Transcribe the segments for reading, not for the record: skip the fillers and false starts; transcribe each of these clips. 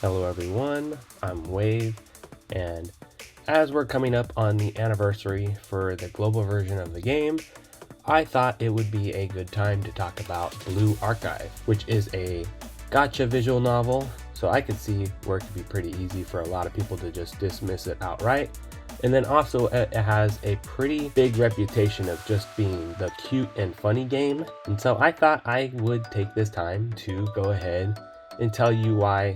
Hello everyone, I'm Wave, and as we're coming up on the anniversary for the global version of the game, I thought it would be a good time to talk about Blue Archive, which is a gacha visual novel, so I could see where it could be pretty easy for a lot of people to just dismiss it outright. And then also it has a pretty big reputation of just being the cute and funny game. And so I thought I would take this time to go ahead and tell you why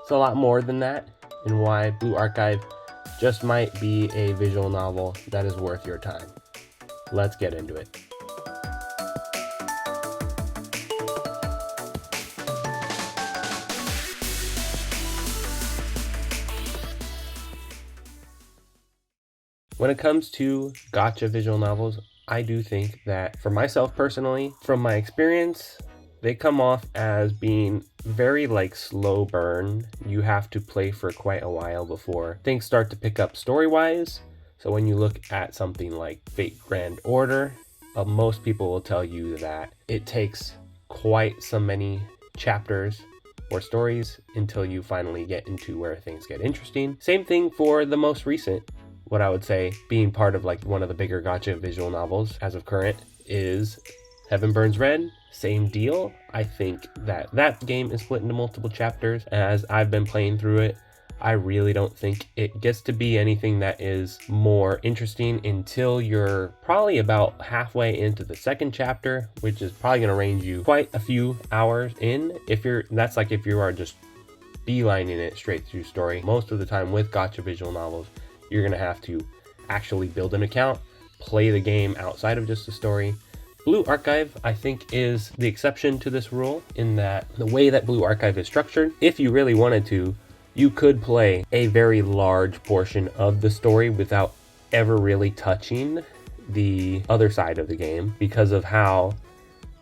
it's a lot more than that, and why Blue Archive just might be a visual novel that is worth your time. Let's get into it. When it comes to gacha visual novels, I do think that for myself personally, from my experience, they come off as being very slow burn. You have to play for quite a while before things start to pick up story-wise. So when you look at something like Fate Grand Order, most people will tell you that it takes quite so many chapters or stories until you finally get into where things get interesting. Same thing for the most recent, what I would say being part of one of the bigger gacha visual novels as of current is Heaven Burns Red. Same deal. I think that game is split into multiple chapters. As I've been playing through it, I really don't think it gets to be anything that is more interesting until you're probably about halfway into the second chapter, which is probably going to range you quite a few hours in. If you are just beelining it straight through story. Most of the time with gacha visual novels, you're going to have to actually build an account, play the game outside of just the story. Blue Archive, I think, is the exception to this rule in that the way that Blue Archive is structured, if you really wanted to, you could play a very large portion of the story without ever really touching the other side of the game, because of how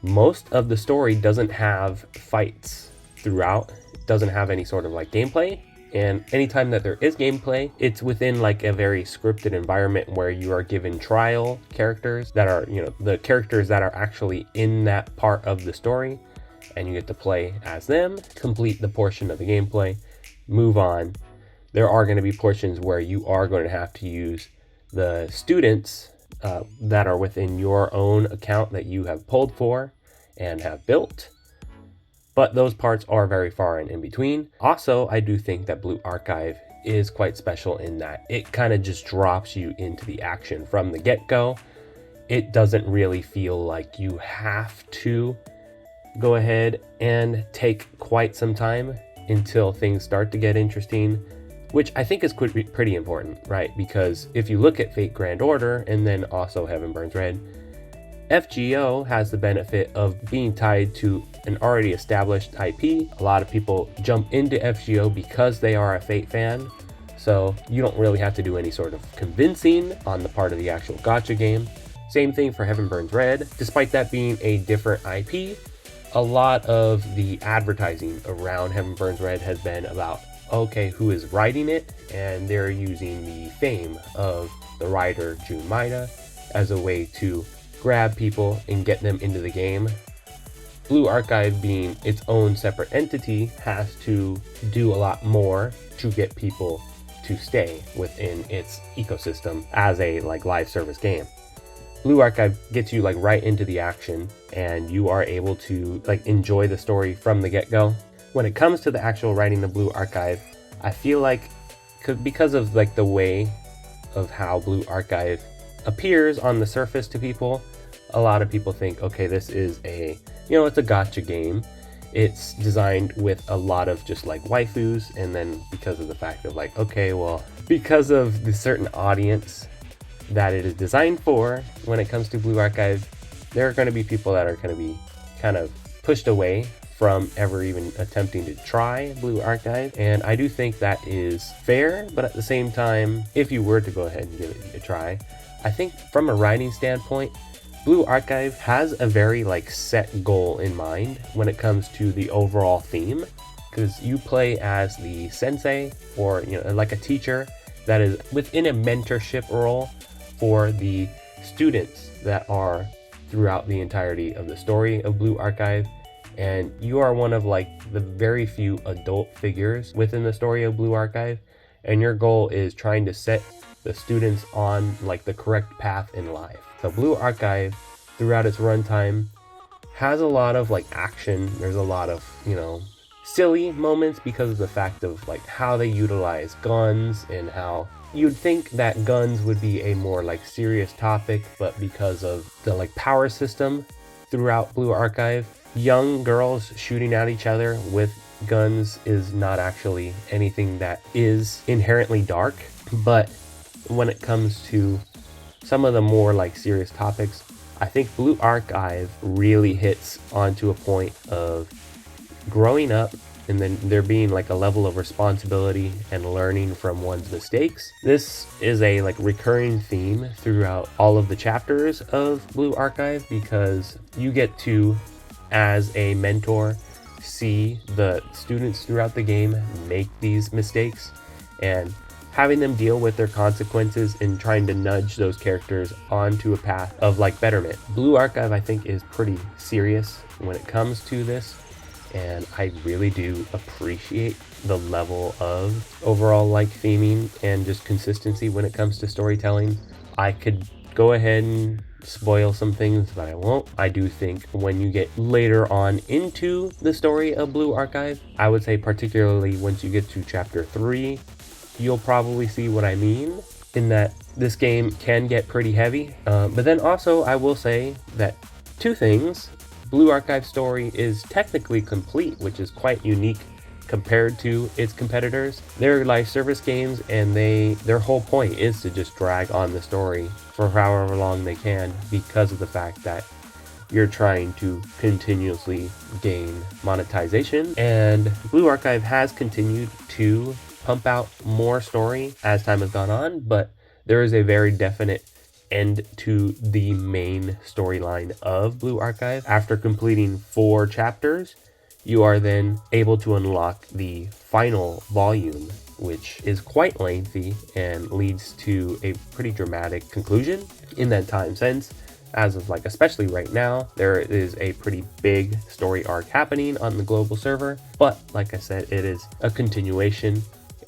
most of the story doesn't have fights throughout. It doesn't have any sort of gameplay. And anytime that there is gameplay, it's within a very scripted environment where you are given trial characters that are, the characters that are actually in that part of the story, and you get to play as them, complete the portion of the gameplay, move on. There are going to be portions where you are going to have to use the students that are within your own account that you have pulled for and have built. But those parts are very far and in between. Also, I do think that Blue Archive is quite special in that it kind of just drops you into the action from the get-go. It doesn't really feel like you have to go ahead and take quite some time until things start to get interesting, which I think is pretty important, right? Because if you look at Fate Grand Order and then also Heaven Burns Red, FGO has the benefit of being tied to an already established IP. A lot of people jump into FGO because they are a Fate fan, so you don't really have to do any sort of convincing on the part of the actual gacha game. Same thing for Heaven Burns Red. Despite that being a different IP, a lot of the advertising around Heaven Burns Red has been about, okay, who is writing it, and they're using the fame of the writer Jun Maeda as a way to grab people and get them into the game. Blue Archive, being its own separate entity, has to do a lot more to get people to stay within its ecosystem as a live service game. Blue Archive gets you right into the action, and you are able to enjoy the story from the get-go. When it comes to the actual writing of Blue Archive, I feel because of the way of how Blue Archive appears on the surface to people, a lot of people think, okay, this is it's a gacha game. It's designed with a lot of just waifus, and then because of the fact of because of the certain audience that it is designed for, when it comes to Blue Archive, there are going to be people that are going to be kind of pushed away from ever even attempting to try Blue Archive. And I do think that is fair, but at the same time, if you were to go ahead and give it a try, I think from a writing standpoint, Blue Archive has a very set goal in mind when it comes to the overall theme, because you play as the sensei, or a teacher that is within a mentorship role for the students that are throughout the entirety of the story of Blue Archive. and you are one of like the very few adult figures within the story of Blue Archive, and your goal is trying to set the students on like the correct path in life. So Blue Archive, throughout its runtime, has a lot of like action. There's a lot of, silly moments because of the fact of like how they utilize guns, and how you'd think that guns would be a more like serious topic, but because of the like power system throughout Blue Archive, young girls shooting at each other with guns is not actually anything that is inherently dark. But when it comes to some of the more like serious topics, I think Blue Archive really hits onto a point of growing up, and then there being like a level of responsibility and learning from one's mistakes. This is a like recurring theme throughout all of the chapters of Blue Archive, because you get to, as a mentor, see the students throughout the game make these mistakes and having them deal with their consequences and trying to nudge those characters onto a path of like betterment. Blue Archive, I think, is pretty serious when it comes to this, and I really do appreciate the level of overall like theming and just consistency when it comes to storytelling. I could go ahead and spoil some things, but I won't. I do think when you get later on into the story of Blue Archive, I would say particularly once you get to chapter 3, you'll probably see what I mean, in that this game can get pretty heavy. But then also I will say that two things. Blue Archive story is technically complete, which is quite unique compared to its competitors. They're live service games, and their whole point is to just drag on the story for however long they can, because of the fact that you're trying to continuously gain monetization. And Blue Archive has continued to pump out more story as time has gone on, but there is a very definite end to the main storyline of Blue Archive. After completing 4 chapters, you are then able to unlock the final volume, which is quite lengthy and leads to a pretty dramatic conclusion in that time since. As of like, especially right now, there is a pretty big story arc happening on the global server, but like I said, it is a continuation.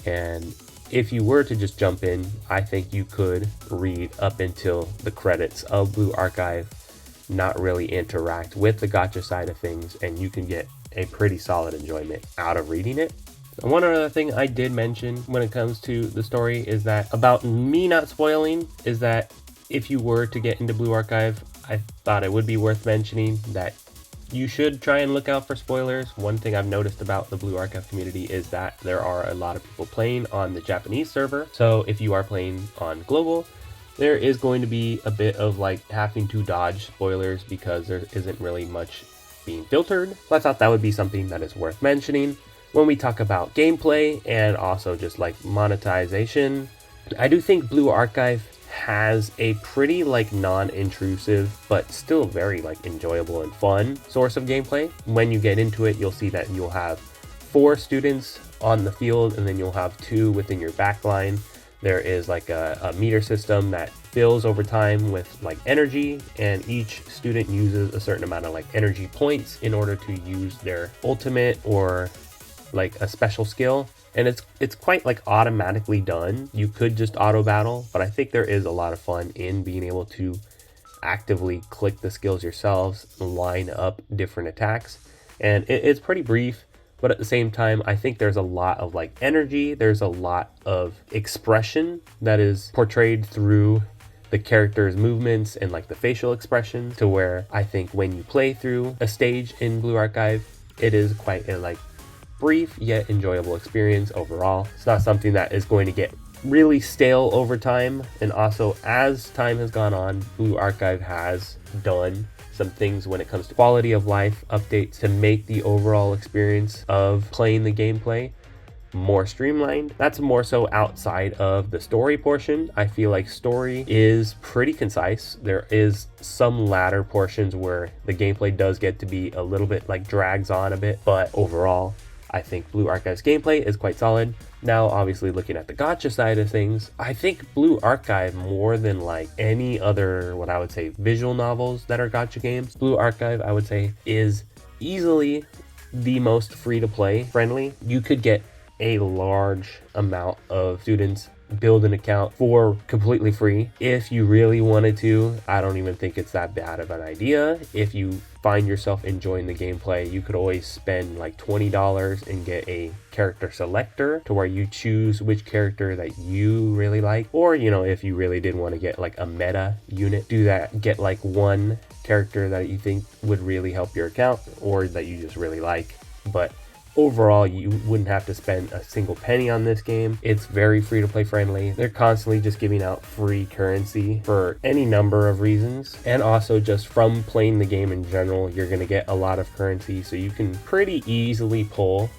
And if you were to just jump in, I think you could read up until the credits of Blue Archive, not really interact with the gacha side of things, and you can get a pretty solid enjoyment out of reading it. One other thing I did mention when it comes to the story is that, about me not spoiling, is that if you were to get into Blue Archive, I thought it would be worth mentioning that you should try and look out for spoilers. One thing I've noticed about the Blue Archive community is that there are a lot of people playing on the Japanese server. So if you are playing on global, there is going to be a bit of like having to dodge spoilers because there isn't really much being filtered. So I thought that would be something that is worth mentioning when we talk about gameplay and also just like monetization. I do think Blue Archive has a pretty like non-intrusive but still very like enjoyable and fun source of gameplay. When you get into it, you'll see that you'll have 4 students on the field, and then you'll have 2 within your backline. There is like a meter system that fills over time with like energy, and each student uses a certain amount of like energy points in order to use their ultimate or like a special skill. And it's quite like automatically done. You could just auto battle, but I think there is a lot of fun in being able to actively click the skills yourselves, line up different attacks. And it's pretty brief, but at the same time, I think there's a lot of like energy. There's a lot of expression that is portrayed through the character's movements and like the facial expression, to where I think when you play through a stage in Blue Archive, it is quite a like brief yet enjoyable experience overall. It's not something that is going to get really stale over time. And also, as time has gone on, Blue Archive has done some things when it comes to quality of life updates to make the overall experience of playing the gameplay more streamlined. That's more so outside of the story portion. I feel like story is pretty concise. There is some latter portions where the gameplay does get to be a little bit like drags on a bit, but overall I think Blue Archive's gameplay is quite solid. Now, obviously, looking at the gacha side of things, I think Blue Archive, more than like any other, what I would say, visual novels that are gacha games, Blue Archive, I would say, is easily the most free to play friendly. You could get a large amount of students build an account for completely free if you really wanted to. I don't even think it's that bad of an idea. If you find yourself enjoying the gameplay, you could always spend like $20 and get a character selector to where you choose which character that you really like. Or, you know, if you really did want to get like a meta unit, do that, get like one character that you think would really help your account or that you just really like. But overall, you wouldn't have to spend a single penny on this game. It's very free to play friendly. They're constantly just giving out free currency for any number of reasons. And also just from playing the game in general, you're going to get a lot of currency. So you can pretty easily pull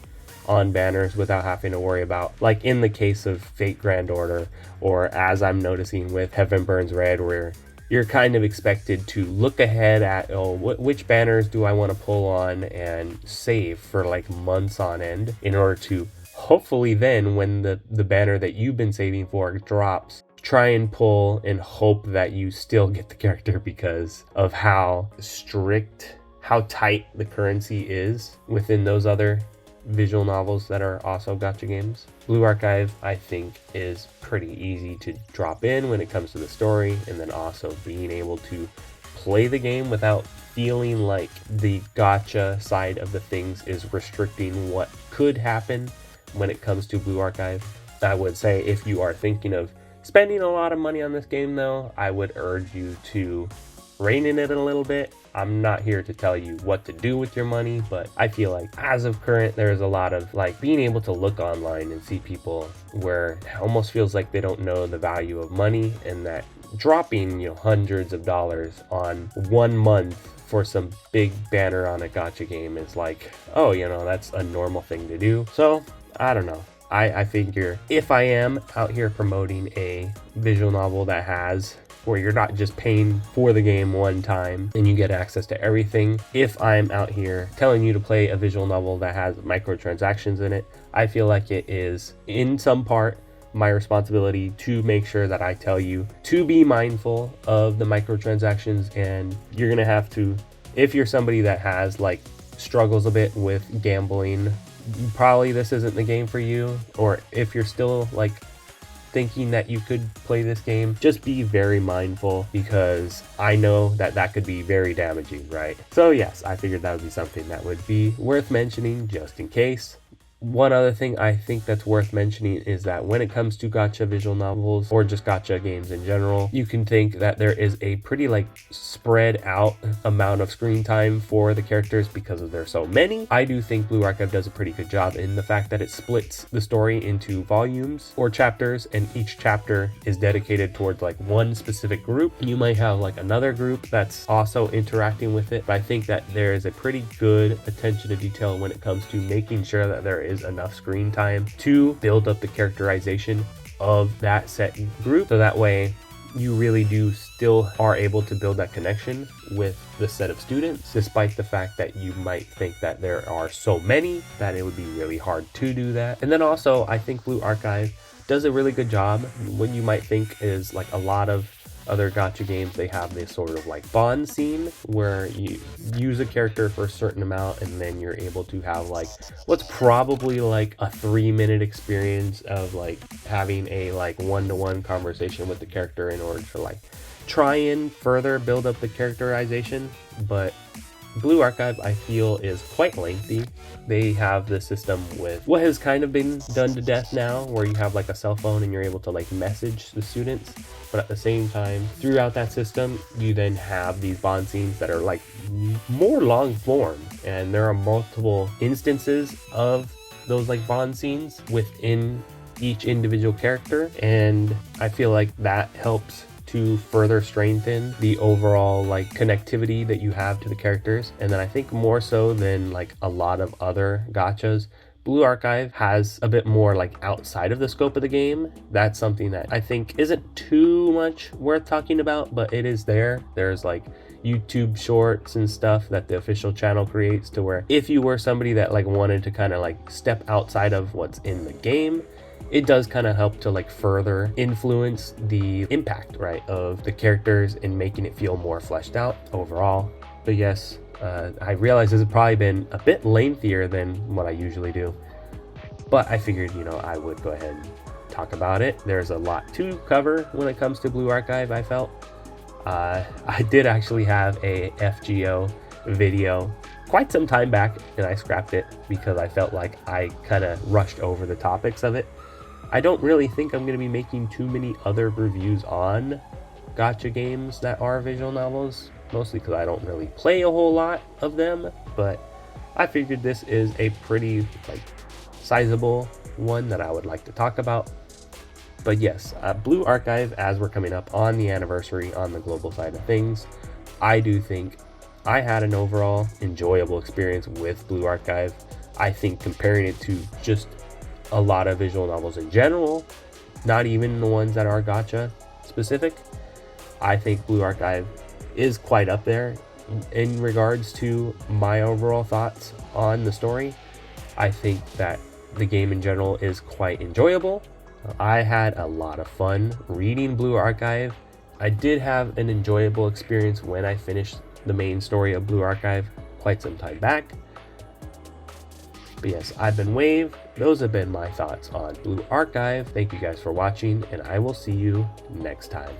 on banners without having to worry about, like in the case of Fate Grand Order, or as I'm noticing with Heaven Burns Red, where you're kind of expected to look ahead at, which banners do I want to pull on and save for like months on end in order to hopefully then when the banner that you've been saving for drops, try and pull and hope that you still get the character because of how strict, how tight the currency is within those other visual novels that are also gacha games. Blue Archive, I think, is pretty easy to drop in when it comes to the story, and then also being able to play the game without feeling like the gacha side of the things is restricting what could happen when it comes to Blue Archive. I would say if you are thinking of spending a lot of money on this game though, I would urge you to rein in it a little bit. I'm not here to tell you what to do with your money, but I feel like as of current, there's a lot of like being able to look online and see people where it almost feels like they don't know the value of money, and that dropping, you know, hundreds of dollars on 1 month for some big banner on a gacha game is like, oh, you know, that's a normal thing to do. So I don't know. I figure if I am out here promoting a visual novel that has where you're not just paying for the game one time and you get access to everything. If I'm out here telling you to play a visual novel that has microtransactions in it, I feel like it is in some part my responsibility to make sure that I tell you to be mindful of the microtransactions. And you're gonna have to, if you're somebody that has like struggles a bit with gambling, probably this isn't the game for you. Or if you're still like thinking that you could play this game, just be very mindful, because I know that that could be very damaging, right? So yes, I figured that would be something that would be worth mentioning just in case. One other thing I think that's worth mentioning is that when it comes to gacha visual novels or just gacha games in general, you can think that there is a pretty like spread out amount of screen time for the characters because there's so many. I do think Blue Archive does a pretty good job in the fact that it splits the story into volumes or chapters, and each chapter is dedicated towards like one specific group. You might have like another group that's also interacting with it, but I think that there is a pretty good attention to detail when it comes to making sure that there is enough screen time to build up the characterization of that set group, so that way you really do still are able to build that connection with the set of students, despite the fact that you might think that there are so many that it would be really hard to do that. And then also I think Blue Archive does a really good job. What you might think is like a lot of other gacha games, they have this sort of like bond scene where you use a character for a certain amount and then you're able to have like what's probably like a 3-minute experience of like having a like one-to-one conversation with the character in order to like try and further build up the characterization. But Blue Archive, I feel, is quite lengthy. They have the system with what has kind of been done to death now, where you have like a cell phone and you're able to like message the students, but at the same time, throughout that system, you then have these bond scenes that are like more long form, and there are multiple instances of those like bond scenes within each individual character, and I feel like that helps to further strengthen the overall like connectivity that you have to the characters. And then I think more so than like a lot of other gachas, Blue Archive has a bit more like outside of the scope of the game. That's something that I think isn't too much worth talking about, but it is there. There's like YouTube shorts and stuff that the official channel creates, to where if you were somebody that like wanted to kind of like step outside of what's in the game, it does kind of help to like further influence the impact, right, of the characters and making it feel more fleshed out overall. But yes, I realize this has probably been a bit lengthier than what I usually do, but I figured, I would go ahead and talk about it. There's a lot to cover when it comes to Blue Archive, I felt. I did actually have a FGO video quite some time back, and I scrapped it because I felt like I kind of rushed over the topics of it. I don't really think I'm going to be making too many other reviews on gacha games that are visual novels, mostly because I don't really play a whole lot of them, but I figured this is a pretty sizable one that I would like to talk about. But yes, Blue Archive, as we're coming up on the anniversary on the global side of things, I do think I had an overall enjoyable experience with Blue Archive. I think comparing it to just a lot of visual novels in general, not even the ones that are gacha specific, I think Blue Archive is quite up there in regards to my overall thoughts on the story. I think that the game in general is quite enjoyable. I had a lot of fun reading Blue Archive. I did have an enjoyable experience when I finished the main story of Blue Archive quite some time back. But yes, I've been Wave. Those have been my thoughts on Blue Archive. Thank you guys for watching, and I will see you next time.